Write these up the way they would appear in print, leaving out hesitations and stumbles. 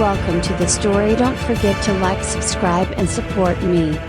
Welcome to the story. Don't forget to like, subscribe and support me.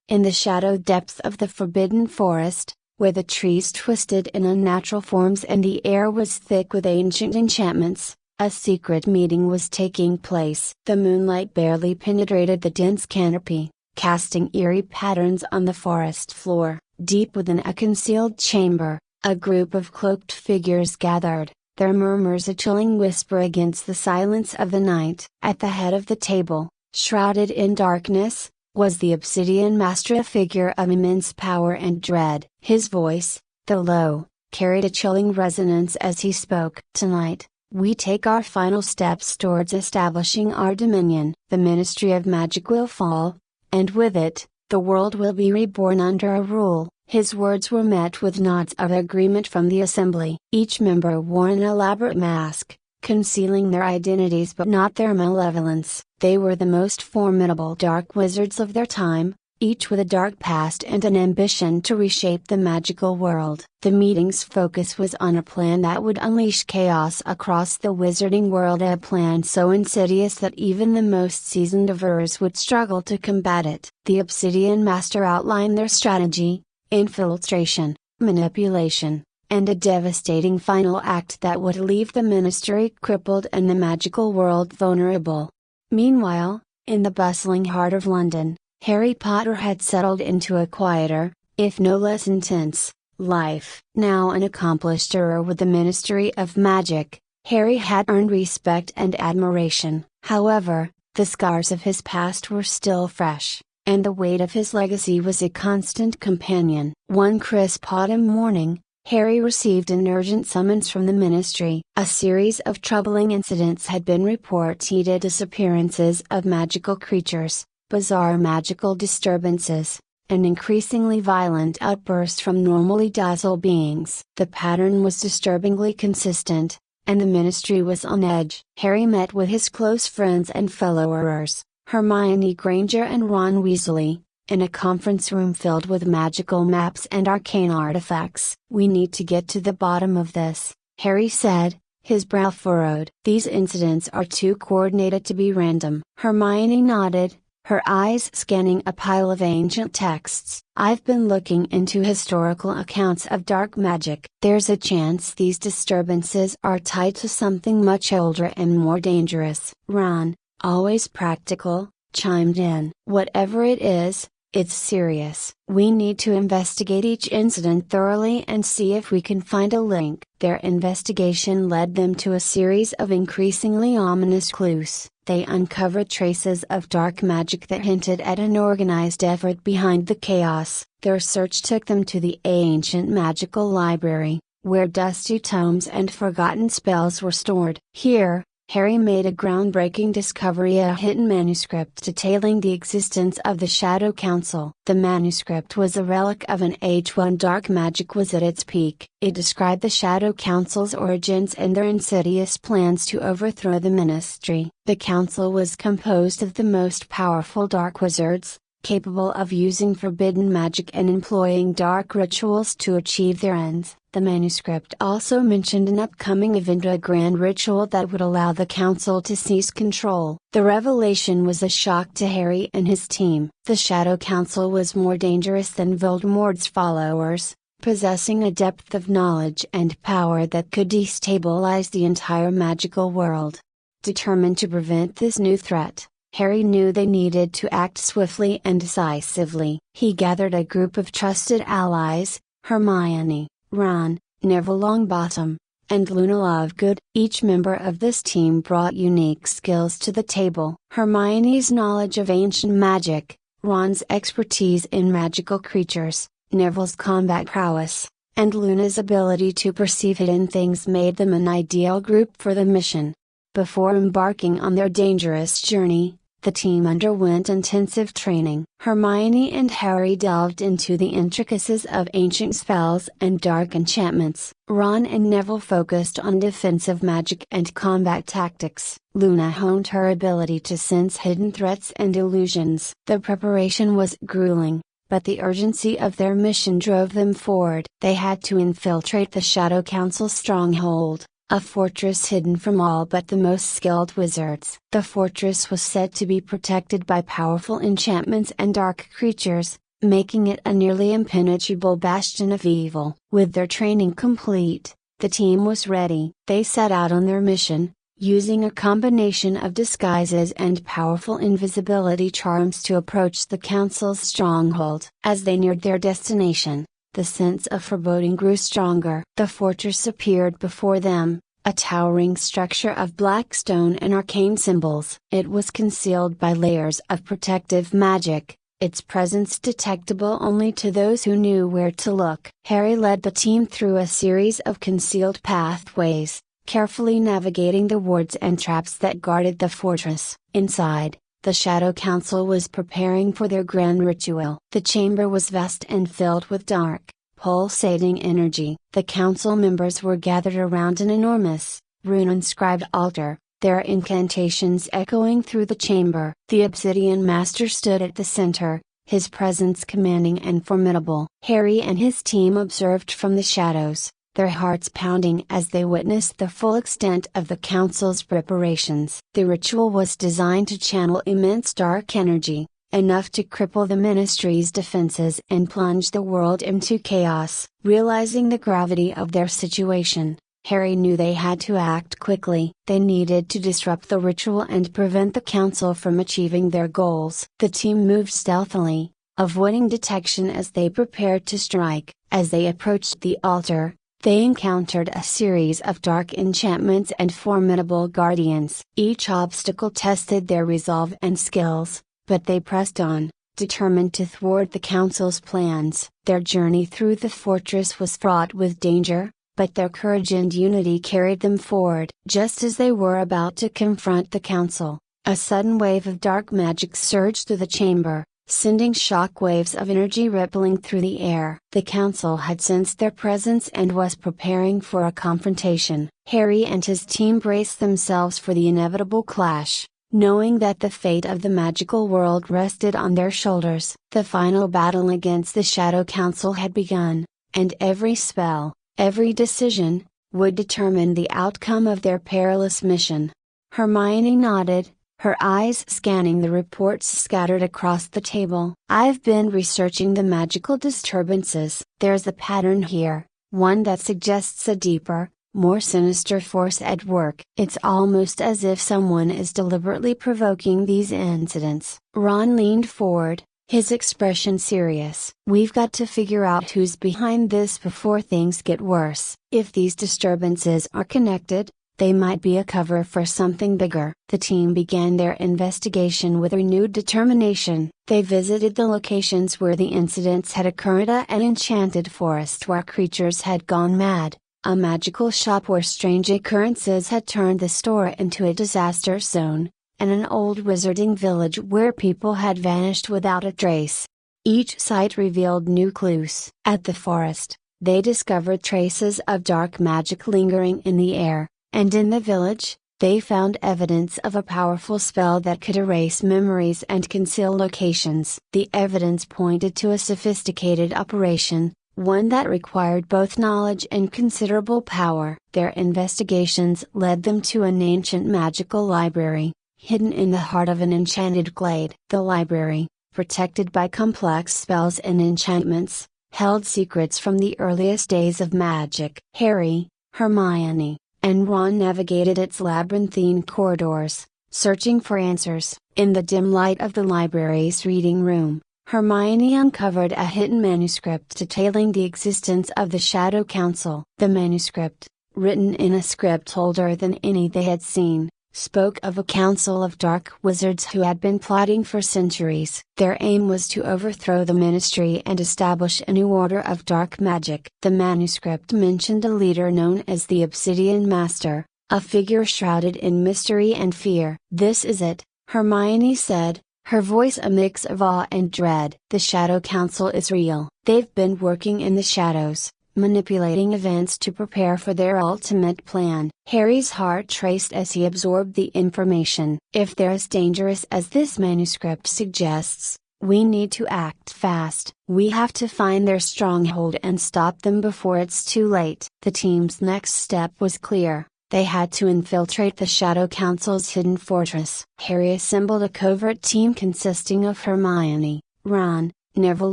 In the shadow depths of the forbidden forest, where the trees twisted in unnatural forms and the air was thick with ancient enchantments, a secret meeting was taking place. The moonlight barely penetrated the dense canopy, casting eerie patterns on the forest floor. Deep within a concealed chamber, a group of cloaked figures gathered, their murmurs a chilling whisper against the silence of the night. At the head of the table, shrouded in darkness, was the Obsidian master, a figure of immense power and dread. His voice, though low, carried a chilling resonance as he spoke. Tonight, we take our final steps towards establishing our dominion. The Ministry of Magic will fall, and with it, the world will be reborn under a rule. His words were met with nods of agreement from the assembly. Each member wore an elaborate mask, concealing their identities but not their malevolence. They were the most formidable dark wizards of their time, each with a dark past and an ambition to reshape the magical world. The meeting's focus was on a plan that would unleash chaos across the wizarding world, a plan so insidious that even the most seasoned averers would struggle to combat it. The Obsidian Master outlined their strategy: infiltration, manipulation, and a devastating final act that would leave the ministry crippled and the magical world vulnerable. Meanwhile, in the bustling heart of London, Harry Potter had settled into a quieter, if no less intense, life. Now an accomplished juror with the Ministry of Magic, Harry had earned respect and admiration. However, the scars of his past were still fresh, and the weight of his legacy was a constant companion. One crisp autumn morning, Harry received an urgent summons from the Ministry. A series of troubling incidents had been reported: disappearances of magical creatures, bizarre magical disturbances, and increasingly violent outbursts from normally docile beings. The pattern was disturbingly consistent, and the Ministry was on edge. Harry met with his close friends and fellow jurors, Hermione Granger and Ron Weasley, in a conference room filled with magical maps and arcane artifacts. "We need to get to the bottom of this," Harry said, his brow furrowed. "These incidents are too coordinated to be random." Hermione nodded, her eyes scanning a pile of ancient texts. "I've been looking into historical accounts of dark magic. There's a chance these disturbances are tied to something much older and more dangerous." Ron, always practical, chimed in. "Whatever it is, it's serious. We need to investigate each incident thoroughly and see if we can find a link." Their investigation led them to a series of increasingly ominous clues. They uncovered traces of dark magic that hinted at an organized effort behind the chaos. Their search took them to the ancient magical library, where dusty tomes and forgotten spells were stored. Here, Harry made a groundbreaking discovery: a hidden manuscript detailing the existence of the Shadow Council. The manuscript was a relic of an age when dark magic was at its peak. It described the Shadow Council's origins and their insidious plans to overthrow the Ministry. The council was composed of the most powerful dark wizards, capable of using forbidden magic and employing dark rituals to achieve their ends. The manuscript also mentioned an upcoming event, a grand ritual that would allow the council to seize control. The revelation was a shock to Harry and his team. The Shadow Council was more dangerous than Voldemort's followers, possessing a depth of knowledge and power that could destabilize the entire magical world. Determined to prevent this new threat, Harry knew they needed to act swiftly and decisively. He gathered a group of trusted allies: Hermione, Ron, Neville Longbottom, and Luna Lovegood. Each member of this team brought unique skills to the table. Hermione's knowledge of ancient magic, Ron's expertise in magical creatures, Neville's combat prowess, and Luna's ability to perceive hidden things made them an ideal group for the mission. Before embarking on their dangerous journey, the team underwent intensive training. Hermione and Harry delved into the intricacies of ancient spells and dark enchantments. Ron and Neville focused on defensive magic and combat tactics. Luna honed her ability to sense hidden threats and illusions. The preparation was grueling, but the urgency of their mission drove them forward. They had to infiltrate the Shadow Council's stronghold, a fortress hidden from all but the most skilled wizards. The fortress was said to be protected by powerful enchantments and dark creatures, making it a nearly impenetrable bastion of evil. With their training complete, the team was ready. They set out on their mission, using a combination of disguises and powerful invisibility charms to approach the council's stronghold. As they neared their destination, the sense of foreboding grew stronger. The fortress appeared before them, a towering structure of black stone and arcane symbols. It was concealed by layers of protective magic, its presence detectable only to those who knew where to look. Harry led the team through a series of concealed pathways, carefully navigating the wards and traps that guarded the fortress. Inside, the Shadow Council was preparing for their grand ritual. The chamber was vast and filled with dark, pulsating energy. The council members were gathered around an enormous, rune-inscribed altar, their incantations echoing through the chamber. The Obsidian Master stood at the center, his presence commanding and formidable. Harry and his team observed from the shadows, their hearts pounding as they witnessed the full extent of the council's preparations. The ritual was designed to channel immense dark energy, enough to cripple the Ministry's defenses and plunge the world into chaos. Realizing the gravity of their situation, Harry knew they had to act quickly. They needed to disrupt the ritual and prevent the council from achieving their goals. The team moved stealthily, avoiding detection as they prepared to strike. As they approached the altar, they encountered a series of dark enchantments and formidable guardians. Each obstacle tested their resolve and skills, but they pressed on, determined to thwart the council's plans. Their journey through the fortress was fraught with danger, but their courage and unity carried them forward. Just as they were about to confront the council, a sudden wave of dark magic surged through the chamber, sending shock waves of energy rippling through the air. The council had sensed their presence and was preparing for a confrontation. Harry and his team braced themselves for the inevitable clash, knowing that the fate of the magical world rested on their shoulders. The final battle against the Shadow Council had begun, and every spell, every decision, would determine the outcome of their perilous mission. Hermione nodded, her eyes scanning the reports scattered across the table. "I've been researching the magical disturbances. There's a pattern here, one that suggests a deeper, more sinister force at work. It's almost as if someone is deliberately provoking these incidents." Ron leaned forward, his expression serious. "We've got to figure out who's behind this before things get worse. If these disturbances are connected, they might be a cover for something bigger." The team began their investigation with renewed determination. They visited the locations where the incidents had occurred: an enchanted forest where creatures had gone mad, a magical shop where strange occurrences had turned the store into a disaster zone, and an old wizarding village where people had vanished without a trace. Each site revealed new clues. At the forest, they discovered traces of dark magic lingering in the air, and in the village, they found evidence of a powerful spell that could erase memories and conceal locations. The evidence pointed to a sophisticated operation, one that required both knowledge and considerable power. Their investigations led them to an ancient magical library, hidden in the heart of an enchanted glade. The library, protected by complex spells and enchantments, held secrets from the earliest days of magic. Harry, Hermione, and Ron navigated its labyrinthine corridors, searching for answers. In the dim light of the library's reading room, Hermione uncovered a hidden manuscript detailing the existence of the Shadow Council. The manuscript, written in a script older than any they had seen, spoke of a council of dark wizards who had been plotting for centuries. Their aim was to overthrow the Ministry and establish a new order of dark magic. The manuscript mentioned a leader known as the Obsidian Master, a figure shrouded in mystery and fear. "This is it," Hermione said, her voice a mix of awe and dread. "The Shadow Council is real. They've been working in the shadows, manipulating events to prepare for their ultimate plan." Harry's heart raced as he absorbed the information. "If they're as dangerous as this manuscript suggests, we need to act fast. We have to find their stronghold and stop them before it's too late." The team's next step was clear: They had to infiltrate the Shadow Council's hidden fortress. Harry assembled a covert team consisting of Hermione, Ron, Neville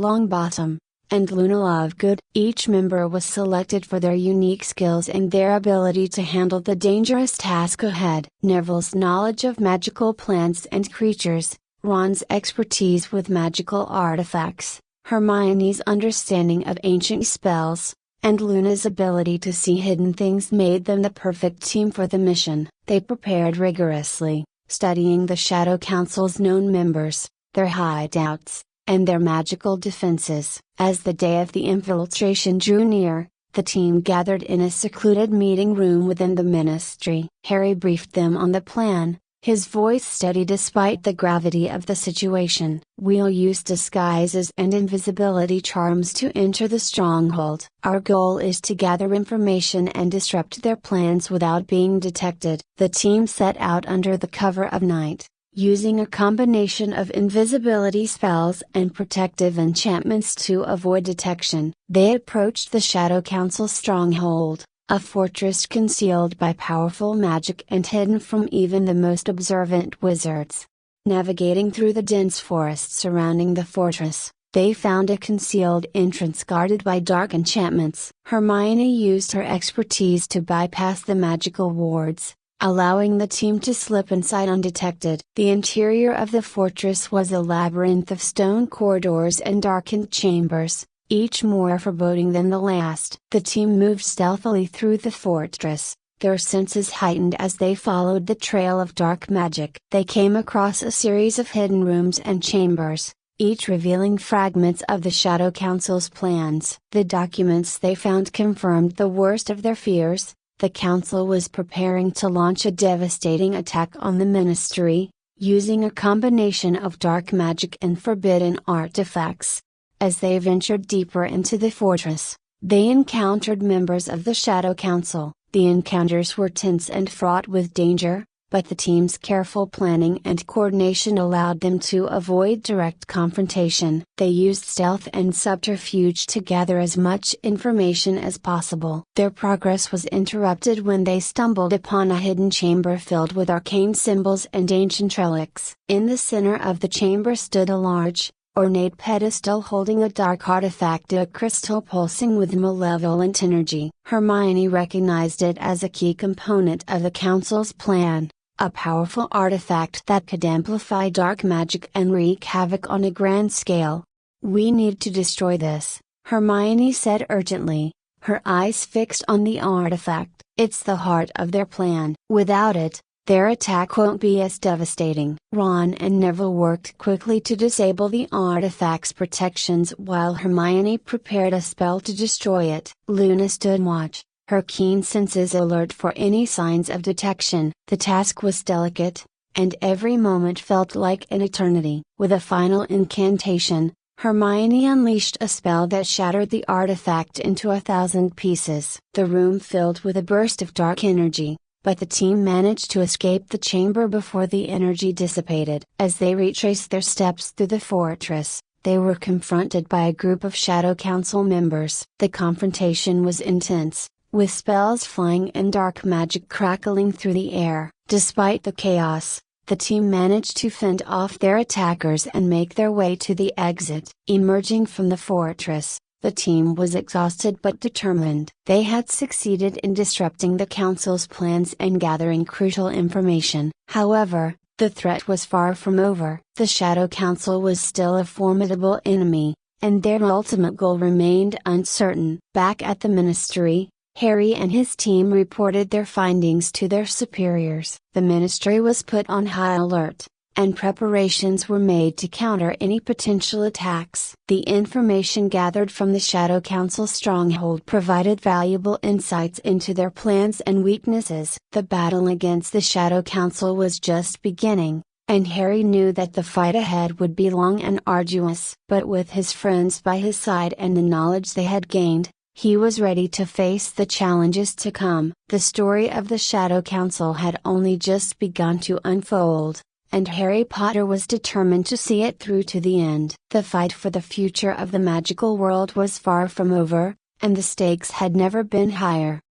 Longbottom, and Luna Lovegood. Each member was selected for their unique skills and their ability to handle the dangerous task ahead. Neville's knowledge of magical plants and creatures, Ron's expertise with magical artifacts, Hermione's understanding of ancient spells, and Luna's ability to see hidden things made them the perfect team for the mission. They prepared rigorously, studying the Shadow Council's known members, their hideouts, and their magical defenses. As the day of the infiltration drew near, the team gathered in a secluded meeting room within the Ministry. Harry briefed them on the plan, his voice steady despite the gravity of the situation. "We'll use disguises and invisibility charms to enter the stronghold. Our goal is to gather information and disrupt their plans without being detected." The team set out under the cover of night, using a combination of invisibility spells and protective enchantments to avoid detection. They approached the Shadow Council stronghold, a fortress concealed by powerful magic and hidden from even the most observant wizards. Navigating through the dense forest surrounding the fortress, they found a concealed entrance guarded by dark enchantments. Hermione used her expertise to bypass the magical wards, allowing the team to slip inside undetected. The interior of the fortress was a labyrinth of stone corridors and darkened chambers, each more foreboding than the last. The team moved stealthily through the fortress, their senses heightened as they followed the trail of dark magic. They came across a series of hidden rooms and chambers, each revealing fragments of the Shadow Council's plans. The documents they found confirmed the worst of their fears. The Council was preparing to launch a devastating attack on the Ministry, using a combination of dark magic and forbidden artifacts. As they ventured deeper into the fortress, they encountered members of the Shadow Council. The encounters were tense and fraught with danger, but the team's careful planning and coordination allowed them to avoid direct confrontation. They used stealth and subterfuge to gather as much information as possible. Their progress was interrupted when they stumbled upon a hidden chamber filled with arcane symbols and ancient relics. In the center of the chamber stood a large, ornate pedestal holding a dark artifact, a crystal pulsing with malevolent energy. Hermione recognized it as a key component of the Council's plan. A powerful artifact that could amplify dark magic and wreak havoc on a grand scale. "We need to destroy this," Hermione said urgently, her eyes fixed on the artifact. "It's the heart of their plan. Without it, their attack won't be as devastating." Ron and Neville worked quickly to disable the artifact's protections while Hermione prepared a spell to destroy it. Luna stood watch, her keen senses alert for any signs of detection. The task was delicate, and every moment felt like an eternity. With a final incantation, Hermione unleashed a spell that shattered the artifact into 1,000 pieces. The room filled with a burst of dark energy, but the team managed to escape the chamber before the energy dissipated. As they retraced their steps through the fortress, they were confronted by a group of Shadow Council members. The confrontation was intense, with spells flying and dark magic crackling through the air. Despite the chaos, the team managed to fend off their attackers and make their way to the exit. Emerging from the fortress, the team was exhausted but determined. They had succeeded in disrupting the Council's plans and gathering crucial information. However, the threat was far from over. The Shadow Council was still a formidable enemy, and their ultimate goal remained uncertain. Back at the Ministry, Harry and his team reported their findings to their superiors. The Ministry was put on high alert, and preparations were made to counter any potential attacks. The information gathered from the Shadow Council stronghold provided valuable insights into their plans and weaknesses. The battle against the Shadow Council was just beginning, and Harry knew that the fight ahead would be long and arduous. But with his friends by his side and the knowledge they had gained, he was ready to face the challenges to come. The story of the Shadow Council had only just begun to unfold, and Harry Potter was determined to see it through to the end. The fight for the future of the magical world was far from over, and the stakes had never been higher.